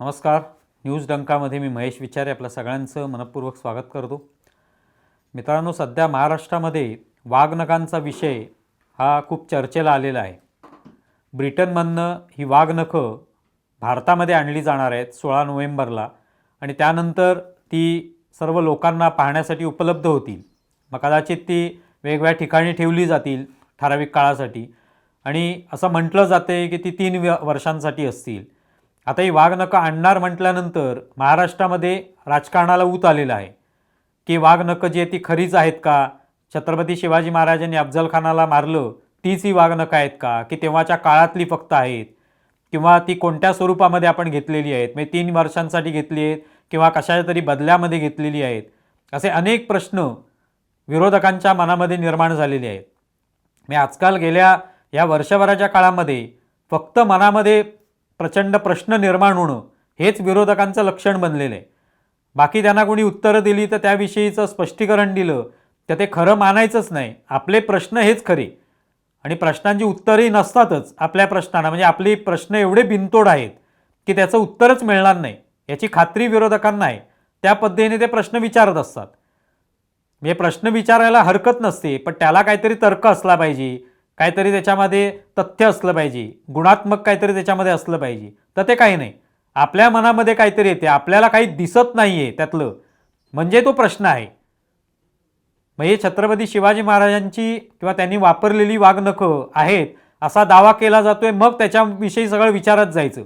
नमस्कार. न्यूज डंकामध्ये मी महेश विचारे आपल्या सगळ्यांचं मनपूर्वक स्वागत करतो. मित्रांनो, सध्या महाराष्ट्रामध्ये वाघनखांचा विषय हा खूप चर्चेला आलेला आहे. ब्रिटनमधनं ही वाघनखं भारतामध्ये आणली जाणार आहेत 16 नोव्हेंबरला आणि त्यानंतर ती सर्व लोकांना पाहण्यासाठी उपलब्ध होतील. मग कदाचित ती वेगवेगळ्या ठिकाणी ठेवली जातील ठराविक काळासाठी आणि असं म्हटलं जाते की ती 3 वर्षांसाठी असतील. आता ही वाघनखं आणणार म्हटल्यानंतर महाराष्ट्रामध्ये राजकारणाला ऊत आलेला आहे की वाघनखं जी आहे ती खरीच आहेत का, छत्रपती शिवाजी महाराजांनी अफजल खानाला मारलं तीच ही वाघनखं आहेत का, की तेव्हाच्या काळातली फक्त आहेत, किंवा ती कोणत्या स्वरूपामध्ये आपण घेतलेली आहेत, म्हणजे 3 वर्षांसाठी घेतली आहेत किंवा कशाच्या तरी बदल्यामध्ये घेतलेली आहेत. असे अनेक प्रश्न विरोधकांच्या मनामध्ये निर्माण झालेले आहेत. मी आजकाल गेल्या या वर्षभराच्या काळामध्ये फक्त मनामध्ये प्रचंड प्रश्न निर्माण होणं हेच विरोधकांचं लक्षण बनलेलं आहे. बाकी त्यांना कोणी उत्तरं दिली तर त्याविषयीचं स्पष्टीकरण दिलं तर ते खरं मानायचंच नाही. आपले प्रश्न हेच खरे आणि प्रश्नांची उत्तरही नसतातच आपल्या प्रश्नांना, म्हणजे आपले प्रश्न एवढे बिनतोड आहेत की त्याचं उत्तरच मिळणार नाही याची खात्री विरोधकांना आहे. त्या पद्धतीने ते प्रश्न विचारत असतात. म्हणजे प्रश्न विचारायला हरकत नसते, पण त्याला काहीतरी तर्क असला पाहिजे, काहीतरी त्याच्यामध्ये तथ्य असलं पाहिजे, गुणात्मक काहीतरी त्याच्यामध्ये असलं पाहिजे. तर ते काही नाही, आपल्या मनामध्ये काहीतरी येते, आपल्याला काही दिसत नाही आहे त्यातलं, म्हणजे तो प्रश्न आहे. म्हणजे छत्रपती शिवाजी महाराजांची किंवा त्यांनी वापरलेली वाघनखं आहेत असा दावा केला जातोय, मग त्याच्याविषयी सगळं विचारत जायचं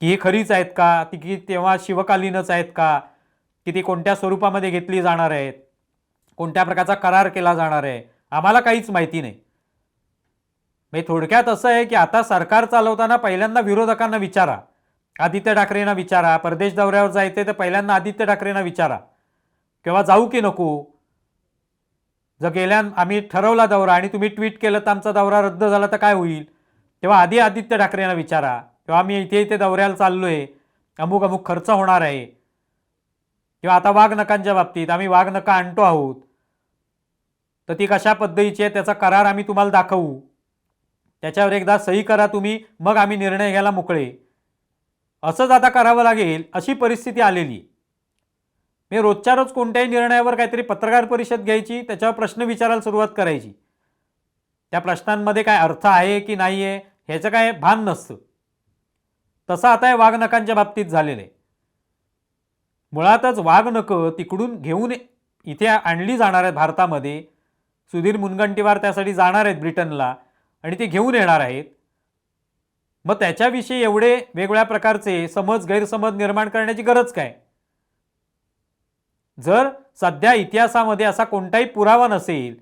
की ही खरीच आहेत का, ती की तेव्हा शिवकालीनच आहेत का, की ती कोणत्या स्वरूपामध्ये घेतली जाणार आहेत, कोणत्या प्रकारचा करार केला जाणार आहे, आम्हाला काहीच माहिती नाही. म्हणजे थोडक्यात असं आहे की आता सरकार चालवताना पहिल्यांदा विरोधकांना विचारा, आदित्य ठाकरेंना विचारा, परदेश दौऱ्यावर जायचे तर पहिल्यांदा आदित्य ठाकरेंना विचारा किंवा जाऊ की नको. जर गेल्या आम्ही ठरवला दौरा आणि तुम्ही ट्विट केलं तर आमचा दौरा रद्द झाला तर काय होईल, तेव्हा आधी आदित्य ठाकरेंना विचारा किंवा आम्ही इथे इथे दौऱ्याला चाललोय, अमुक अमुक खर्च होणार आहे, किंवा आता वाघनखांच्या बाबतीत आम्ही वाघनखं आणतो आहोत तर ती कशा पद्धतीची आहे त्याचा करार आम्ही तुम्हाला दाखवू, त्याच्यावर एकदा सही करा तुम्ही, मग आम्ही निर्णय घ्यायला मोकळे. असंच आता करावं लागेल अशी परिस्थिती आलेली. मी रोजच्या रोज कोणत्याही निर्णयावर काहीतरी पत्रकार परिषद घ्यायची, त्याच्यावर प्रश्न विचारायला सुरुवात करायची, त्या प्रश्नांमध्ये काय अर्थ आहे की नाही आहे ह्याचं काय भान नसतं. तसं आता हे वाघनखांच्या बाबतीत झालेलं आहे. मुळातच वाघनखं तिकडून घेऊन इथे आणली जाणार आहेत भारतामध्ये. सुधीर मुनगंटीवार त्यासाठी जाणार आहेत ब्रिटनला आणि ते घेऊन येणार आहेत. मग त्याच्याविषयी एवढे वेगवेगळ्या प्रकारचे समज गैरसमज निर्माण करण्याची गरज काय. जर सध्या इतिहासामध्ये असा कोणताही पुरावा नसेल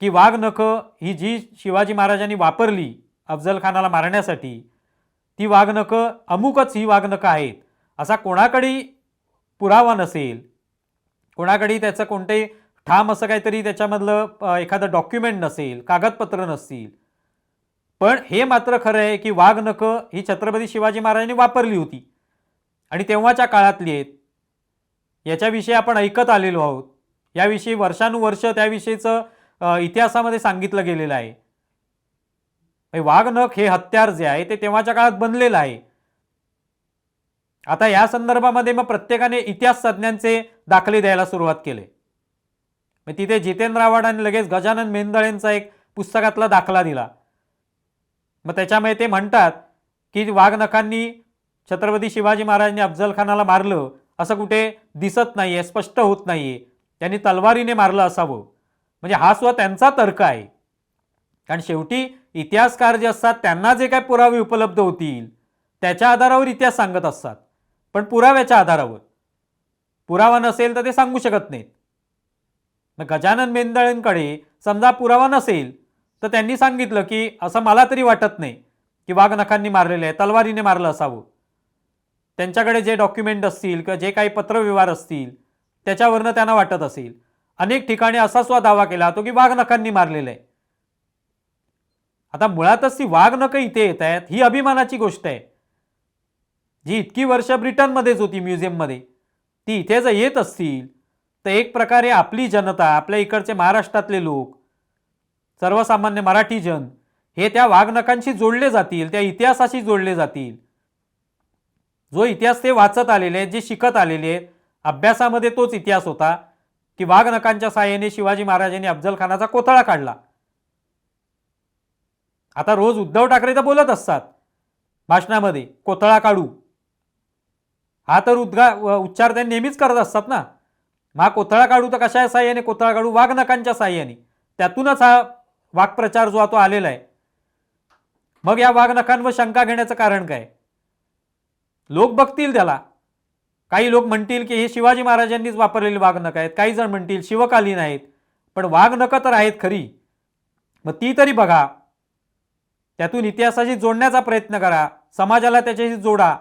की वाघनखं ही जी शिवाजी महाराजांनी वापरली अफजल खानाला मारण्यासाठी ती वाघनखं अमुकच ही वाघनखं आहेत असा कोणाकडे पुरावा नसेल, कोणाकडे त्याचं कोणतेही ठाम असं काहीतरी त्याच्यामधलं एखादं डॉक्युमेंट नसेल, कागदपत्र नसतील, पण हे मात्र खरं आहे की वाघनखं ही छत्रपती शिवाजी महाराजांनी वापरली होती आणि तेव्हाच्या काळातली आहेत. याच्याविषयी आपण ऐकत आलेलो आहोत, याविषयी वर्षानुवर्ष त्याविषयीचं इतिहासामध्ये सांगितलं गेलेलं आहे. वाघनख हे हत्यार जे आहे ते तेव्हाच्या काळात बनलेलं आहे. आता या संदर्भामध्ये मग प्रत्येकाने इतिहास तज्ञांचे दाखले द्यायला सुरुवात केले. मग तिथे जितेंद्र आव्हाडांनी लगेच गजानन मेंदळेंचा एक पुस्तकातला दाखला दिला. मग त्याच्यामुळे ते म्हणतात की वाघनखांनी छत्रपती शिवाजी महाराजांनी अफजल खानाला मारलं असं कुठे दिसत नाहीये, स्पष्ट होत नाहीये, त्यांनी तलवारीने मारलं असावं. म्हणजे हा सुद्धा त्यांचा तर्क आहे. कारण शेवटी इतिहासकार जे असतात त्यांना जे काही पुरावे उपलब्ध होतील त्याच्या आधारावर इतिहास सांगत असतात, पण पुराव्याच्या आधारावर. पुरावा नसेल तर ते सांगू शकत नाहीत. मग गजानन मेंदळेंकडे समजा पुरावा नसेल तर त्यांनी सांगितलं की असं मला तरी वाटत नाही की वाघनखांनी मारलेलं आहे, तलवारीने मारलं असावं. त्यांच्याकडे जे डॉक्युमेंट असतील किंवा जे काही पत्रव्यवहार असतील त्याच्यावरनं त्यांना वाटत असेल. अनेक ठिकाणी असा सुद्धा दावा केला तो की वाघनखांनी मारलेलं आहे. आता मुळातच ती वाघनखं इथे येत आहेत ही अभिमानाची गोष्ट आहे. जी इतकी वर्ष ब्रिटनमध्येच होती म्युझियममध्ये, ती इथे जर येत असतील तर एक प्रकारे आपली जनता, आपल्या इकडचे महाराष्ट्रातले लोक, सर्वसामान्य मराठी जन हे त्या वाघनखांशी जोडले जातील, त्या इतिहासाशी जोडले जातील. जो इतिहास ते वाचत आलेले आहेत, जे शिकत आलेले आहेत, अभ्यासामध्ये तोच इतिहास होता की वाघनखांच्या साहाय्याने शिवाजी महाराजांनी अफजल खानाचा कोथळा काढला. आता रोज उद्धव ठाकरे तर बोलत असतात भाषणामध्ये कोथळा काढू, हा तर उच्चार त्यांनी नेहमीच करत असतात ना. मग कोथळा काढू तर कशा साहाय्याने कोथळा काढू? वाघनखांच्या साहाय्याने. त्यातूनच हा वाक्प्रचार जो तो आलेला आहे. मग या वाघनखांवर शंका घेण्याचं कारण काय? लोक बघतील त्याला. काही लोक म्हणतील की हे शिवाजी महाराजांनीच वापरलेली वाघनख आहेत, काही जण म्हणतील शिवकालीन आहेत, पण वाघनख तर आहेत खरी. मग ती तरी बघा, त्यातून इतिहासाशी जोडण्याचा प्रयत्न करा, समाजाला त्याच्याशी जोडा.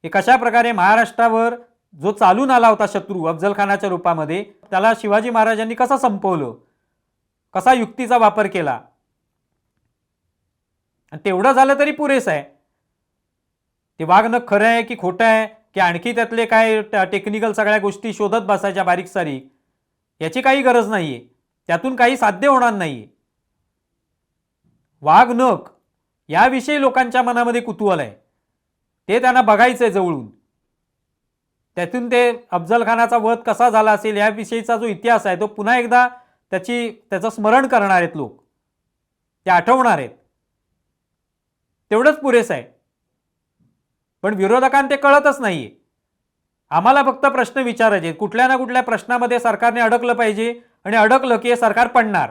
हे कशा प्रकारे महाराष्ट्रावर जो चालून आला होता शत्रू अफजल खानाच्या रूपामध्ये, त्याला शिवाजी महाराजांनी कसं संपवलं, कसा युक्तीचा वापर केला. आणि तेवढं झालं तरी पुरेसं आहे. ते वाघनख खरं आहे की खोटं आहे, की आणखी त्यातले काय टेक्निकल सगळ्या गोष्टी शोधत बसायच्या बारीक सारीक, याची काही गरज नाहीये. त्यातून काही साध्य होणार नाहीये. वाघनख याविषयी लोकांच्या मनामध्ये कुतूहल आहे, ते त्यांना बघायचंय जवळून. त्यातून ते अफजल खानाचा वध कसा झाला असेल याविषयीचा जो इतिहास आहे तो पुन्हा एकदा त्याचं स्मरण करणार आहेत लोक, ते आठवणार आहेत. तेवढंच पुरेसं आहे. पण विरोधकांना ते कळतच नाहीये. आम्हाला फक्त प्रश्न विचारायचे, कुठल्या ना कुठल्या प्रश्नामध्ये सरकारने अडकलं पाहिजे, आणि अडकलं की हे सरकार पडणार.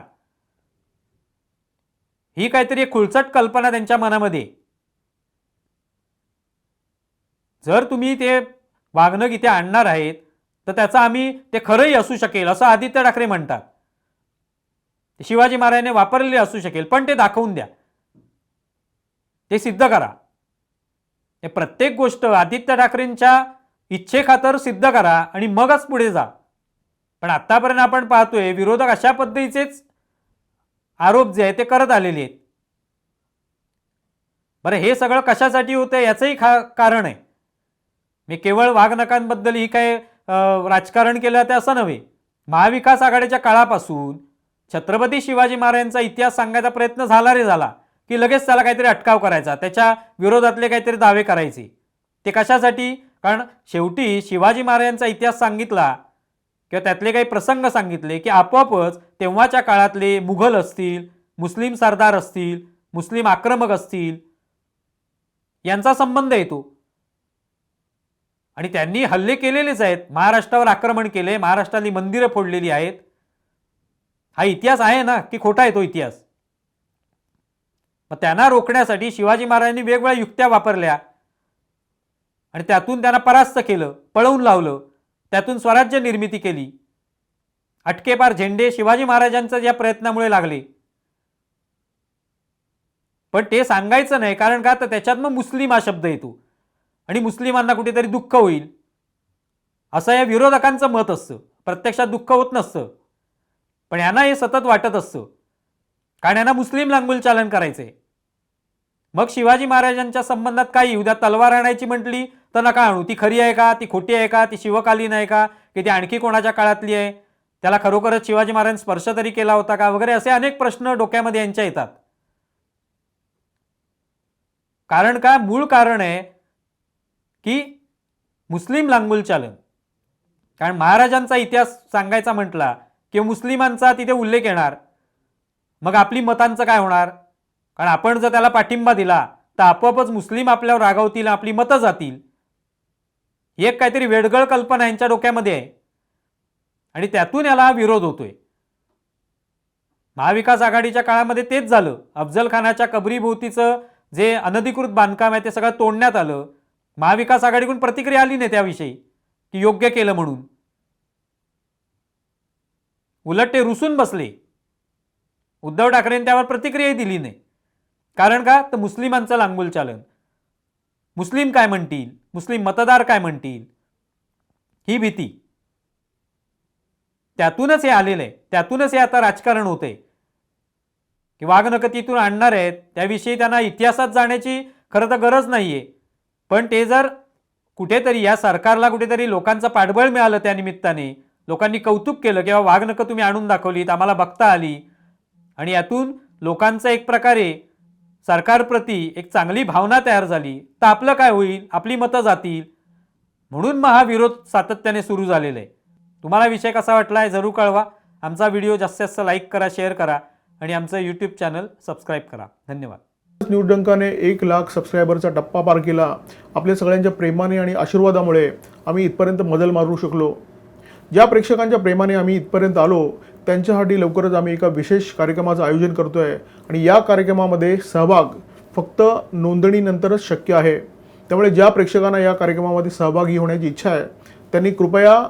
ही काहीतरी खुळचट कल्पना त्यांच्या मनामध्ये. जर तुम्ही ते वाघनख इथे आणणार आहेत तर त्याचं आम्ही ते खरंही असू शकेल असं आदित्य ठाकरे म्हणतात, शिवाजी महाराजांनी वापरलेले असू शकेल, पण ते दाखवून द्या, ते सिद्ध करा. हे प्रत्येक गोष्ट आदित्य ठाकरेंच्या इच्छेखातर सिद्ध करा आणि मगच पुढे जा. पण आतापर्यंत आपण पाहतोय विरोधक अशा पद्धतीचेच आरोप जे आहे ते करत आलेले आहेत. बरं, हे सगळं कशासाठी होतं याचंही कारण आहे. मी केवळ वाघनखांबद्दल ही काय राजकारण केलं ते असं नव्हे. महाविकास आघाडीच्या काळापासून छत्रपती शिवाजी महाराजांचा इतिहास सांगायचा प्रयत्न झाला रे झाला की लगेच त्याला काहीतरी अटकाव करायचा, त्याच्या विरोधातले काहीतरी दावे करायचे. ते कशासाठी? कारण शेवटी शिवाजी महाराजांचा इतिहास सांगितला किंवा त्यातले काही प्रसंग सांगितले की आपोआपच तेव्हाच्या काळातले मुघल असतील, मुस्लिम सरदार असतील, मुस्लिम आक्रमक असतील, यांचा संबंध येतो. आणि त्यांनी हल्ले केलेलेच आहेत, महाराष्ट्रावर आक्रमण केले, महाराष्ट्रातली मंदिरं फोडलेली आहेत. हा इतिहास आहे ना की खोटा आहे तो इतिहास? मग त्यांना रोखण्यासाठी शिवाजी महाराजांनी वेगवेगळ्या युक्त्या वापरल्या आणि त्यातून त्यांना परास्त केलं, पळवून लावलं, त्यातून स्वराज्य निर्मिती केली. अटकेपार झेंडे शिवाजी महाराजांच्या या प्रयत्नामुळे लागले. पण ते सांगायचं नाही, कारण का तर त्याच्यात मग मुस्लिम हा शब्द येतो आणि मुस्लिमांना कुठेतरी दुःख होईल असं या विरोधकांचं मत असतं. प्रत्यक्षात दुःख होत नसतं, पण यांना हे सतत वाटत असतं, कारण यांना मुस्लिम लांगुलचालन करायचंय. मग शिवाजी महाराजांच्या संबंधात काही उद्या तलवार आणायची म्हटली तर नका आणू, ती खरी आहे का, ती खोटी आहे का, ती शिवकालीन आहे का, की ती आणखी कोणाच्या काळातली आहे, त्याला खरोखरच शिवाजी महाराजांनी स्पर्श तरी केला होता का, वगैरे असे अनेक प्रश्न डोक्यामध्ये यांच्या येतात. कारण का? मूळ कारण आहे की मुस्लिम लांगुलचालन. कारण महाराजांचा इतिहास सांगायचा म्हटला की मुस्लिमांचा तिथे उल्लेख येणार, मग आपली मतांचं काय होणार? कारण आपण जर त्याला पाठिंबा दिला तर आपोआपच मुस्लिम आपल्यावर रागावतील, आपली मतं जातील. एक काहीतरी वेडगळ कल्पना यांच्या डोक्यामध्ये आहे आणि त्यातून याला विरोध होतोय. महाविकास आघाडीच्या काळामध्ये तेच झालं. अफजल खानाच्या कबरीभोवतीचं जे अनधिकृत बांधकाम आहे ते सगळं तोडण्यात आलं. महाविकास आघाडीकडून प्रतिक्रिया आली नाही त्याविषयी की योग्य केलं म्हणून. उलट ते रुसून बसले. उद्धव ठाकरेंनी त्यावर प्रतिक्रियाही दिली नाही. कारण का? तर मुस्लिमांचं लांगुलचालन, मुस्लिम काय म्हणतील, मुस्लिम मतदार काय म्हणतील, ही भीती. त्यातूनच हे आलेलं आहे. त्यातूनच हे आता राजकारण होते की वाघनख तिथून आणणार आहेत, त्याविषयी त्यांना इतिहासात जाण्याची खरं तर गरज नाहीये. पण ते जर कुठेतरी या सरकारला कुठेतरी लोकांचं पाठबळ मिळालं, त्या निमित्ताने लोकांनी कौतुक केलं किंवा वाघनख तुम्ही आणून दाखवलीत, आम्हाला बघता आली, आणि यातून लोकांचा एक प्रकारे सरकारप्रती एक चांगली भावना तयार झाली तर आपलं काय होईल, आपली मतं जातील. म्हणून मग हा विरोध सातत्याने सुरू झालेला आहे. तुम्हाला विषय कसा वाटला आहे जरूर कळवा. आमचा व्हिडिओ जास्तीत जास्त लाईक करा, शेअर करा आणि आमचं यूट्यूब चॅनल सबस्क्राईब करा. धन्यवाद. न्यूज डंकाने 1,00,000 सबस्क्रायबरचा टप्पा पार केला. आपल्या सगळ्यांच्या प्रेमाने आणि आशीर्वादामुळे आम्ही इथपर्यंत मजल मारू शकलो. ज्या प्रेक्षकांच्या प्रेमाने आम्ही इथपर्यंत आलो त्यांच्यासाठी लवकरच आम्ही एका विशेष कार्यक्रमाचं आयोजन करतो आहे आणि या कार्यक्रमामध्ये सहभाग फक्त नोंदणीनंतरच शक्य आहे. त्यामुळे ज्या प्रेक्षकांना या कार्यक्रमामध्ये सहभागी होण्याची इच्छा आहे त्यांनी कृपया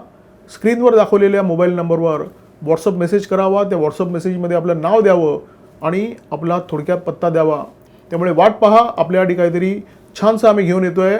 स्क्रीनवर दाखवलेल्या मोबाईल नंबरवर व्हॉट्सअप मेसेज करावा. त्या व्हॉट्सअप मेसेजमध्ये आपलं नाव द्यावं आणि आपला थोडक्यात पत्ता द्यावा. त्यामुळे वाट पहा, आपल्यासाठी काहीतरी छानसं आम्ही घेऊन येतो आहे.